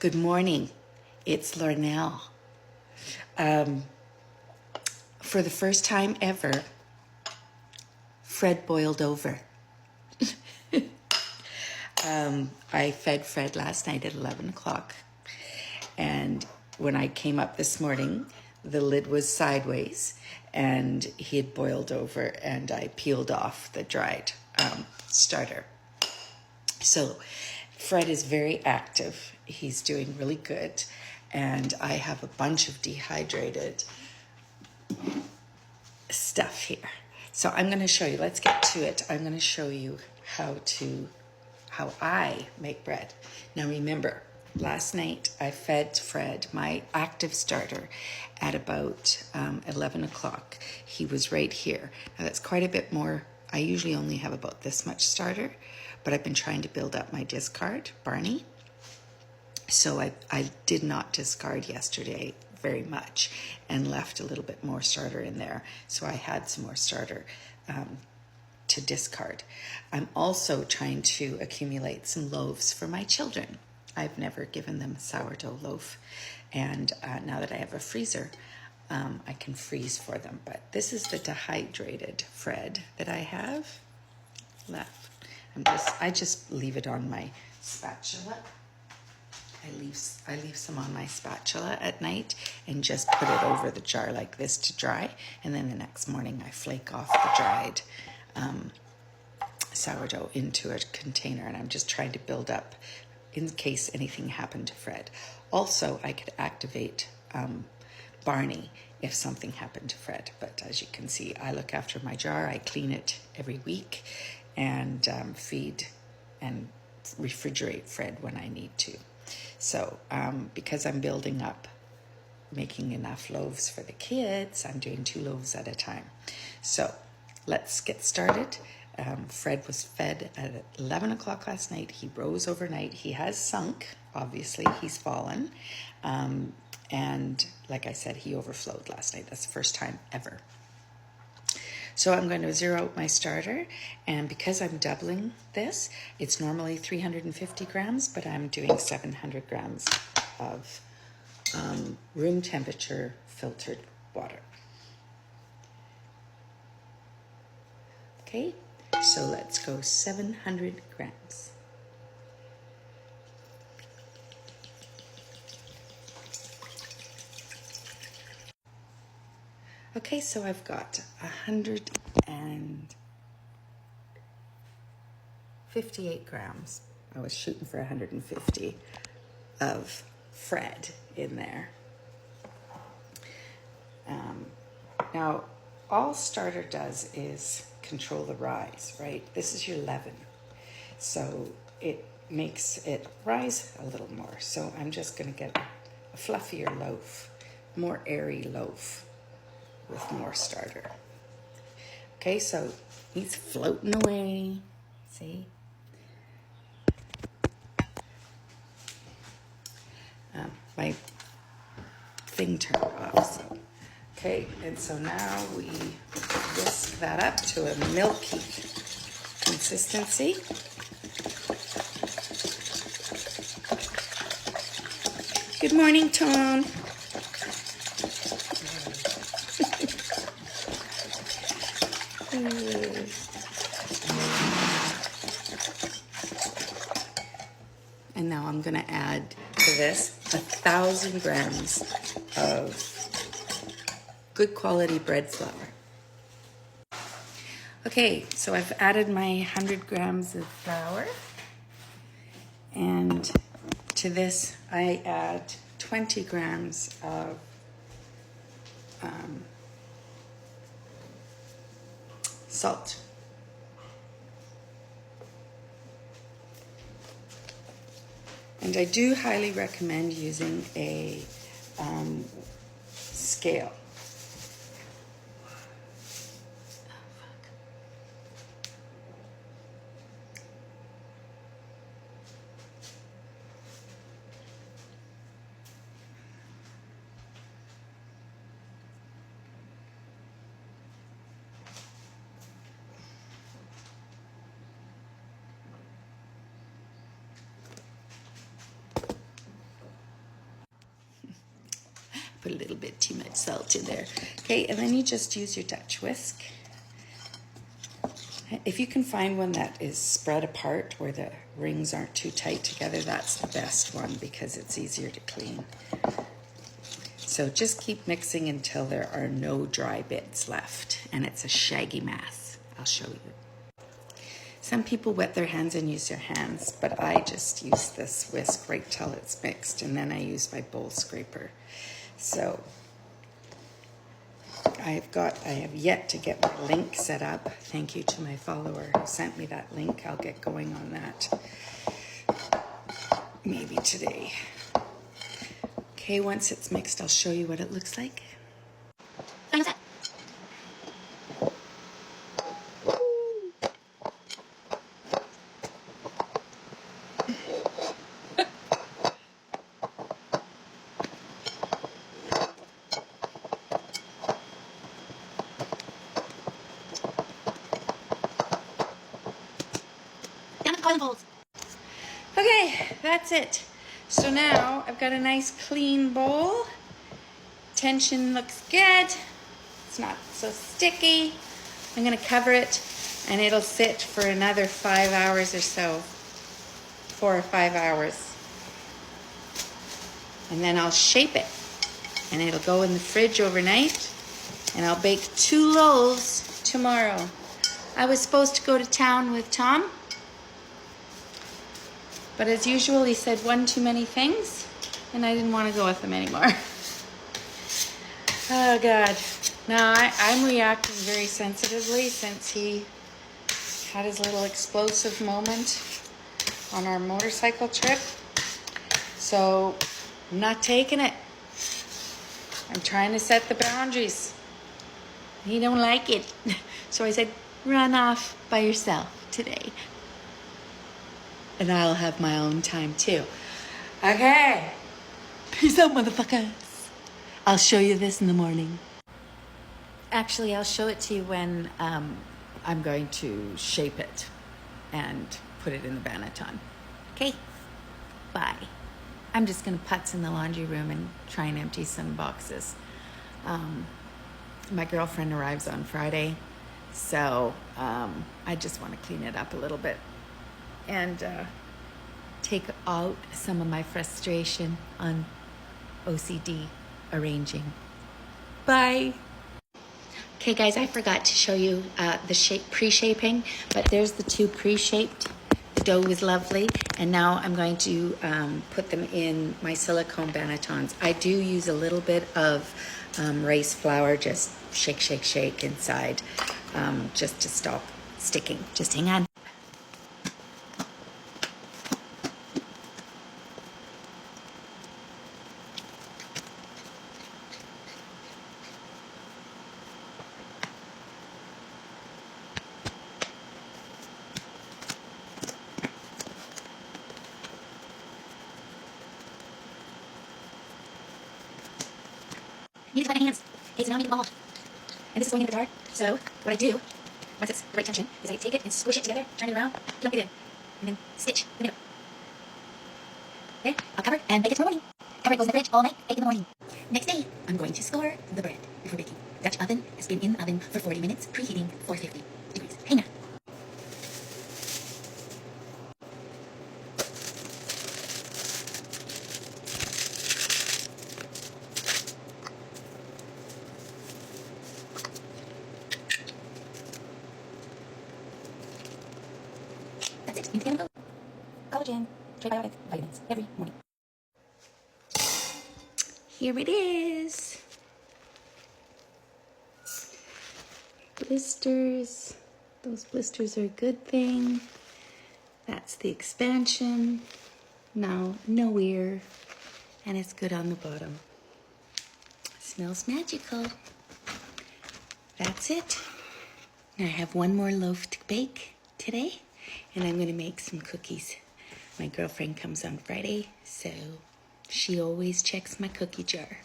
Good morning. It's Lornel. For the first time ever, Fred boiled over. I fed Fred last night at 11 o'clock. And when I came up this morning, the lid was sideways and he had boiled over, and I peeled off the dried starter. So Fred is very active. He's doing really good. And I have a bunch of dehydrated stuff here. So I'm going to show you. Let's get to it. I'm going to show you how I make bread. Now remember, last night I fed Fred my active starter at about 11 o'clock. He was right here. Now that's quite a bit more. I usually only have about this much starter, but I've been trying to build up my discard, Barney. So I did not discard yesterday very much and left a little bit more starter in there. So I had some more starter to discard. I'm also trying to accumulate some loaves for my children. I've never given them a sourdough loaf. And now that I have a freezer, I can freeze for them. But this is the dehydrated Fred that I have left. I just leave it on my spatula. I leave some on my spatula at night and just put it over the jar like this to dry. And then the next morning I flake off the dried sourdough into a container. And I'm just trying to build up in case anything happened to Fred. Also, I could activate Barney if something happened to Fred. But as you can see, I look after my jar. I clean it every week and feed and refrigerate Fred when I need to. So because I'm building up, making enough loaves for the kids, I'm doing 2 loaves at a time. So let's get started. Fred was fed at 11 o'clock last night. He rose overnight. He has sunk, obviously. He's fallen. And like I said, he overflowed last night. That's the first time ever. So I'm going to zero out my starter, and because I'm doubling this, it's normally 350 grams, but I'm doing 700 grams of room temperature filtered water. Okay, so let's go 700 grams. Okay, so I've got 158 grams. I was shooting for 150 of Fred in there. Now, all starter does is control the rise, right? This is your leaven. So it makes it rise a little more. So I'm just going to get a fluffier loaf, more airy loaf with more starter. Okay, so he's floating away. See? My thing turned off. So. Okay, and so now we whisk that up to a milky consistency. Good morning, Tom. And now I'm going to add to this 1,000 grams of good quality bread flour. Okay, so I've added my 100 grams of flour. And to this, I add 20 grams of salt. And I do highly recommend using a scale. put a little bit too much salt in there. Okay, and then you just use your Dutch whisk. If you can find one that is spread apart where the rings aren't too tight together, that's the best one because it's easier to clean. So just keep mixing until there are no dry bits left and it's a shaggy mass. I'll show you. Some people wet their hands and use their hands, but I just use this whisk right till it's mixed, and then I use my bowl scraper. So I have yet to get my link set up. Thank you to my follower who sent me that link. I'll get going on that maybe today. Okay, once it's mixed, I'll show you what it looks like. Okay, that's it. So now I've got a nice clean bowl. Tension looks good. It's not so sticky. I'm gonna cover it and it'll sit for another 5 hours or so. 4 or 5 hours. And then I'll shape it and it'll go in the fridge overnight and I'll bake 2 loaves tomorrow. I was supposed to go to town with Tom, but as usual, he said one too many things, and I didn't want to go with him anymore. Oh, God. Now, I'm reacting very sensitively since he had his little explosive moment on our motorcycle trip. So, I'm not taking it. I'm trying to set the boundaries. He don't like it. So I said, run off by yourself today. And I'll have my own time too. Okay. Peace out, motherfuckers. I'll show you this in the morning. Actually, I'll show it to you when I'm going to shape it and put it in the banneton. Okay? Bye. I'm just going to putz in the laundry room and try and empty some boxes. My girlfriend arrives on Friday, so I just want to clean it up a little bit and take out some of my frustration on OCD arranging. Bye. Okay guys, I forgot to show you the pre-shaping, but there's the 2 pre-shaped. The dough was lovely, and now I'm going to put them in my silicone bannetons. I do use a little bit of rice flour, just shake, shake, shake inside, just to stop sticking. Just hang on. Use my hands. Okay, so now I need a ball. And this is going in the jar. So what I do, once it's the right tension, is I take it and squish it together, turn it around, plunk it in, and then stitch the middle. Okay, I'll cover and bake it tomorrow morning. Cover it, goes in the fridge all night, bake in the morning. Next day, I'm going to score the bread before baking. Dutch oven has been in the oven for 40 minutes, preheating 450 degrees. Hang on. That's it. Infinity collagen, prebiotic, vitamins every morning. Here it is. Blisters. Those blisters are a good thing. That's the expansion. Now, no ear. And it's good on the bottom. Smells magical. That's it. Now I have one more loaf to bake today, and I'm going to make some cookies. My girlfriend comes on Friday, so she always checks my cookie jar.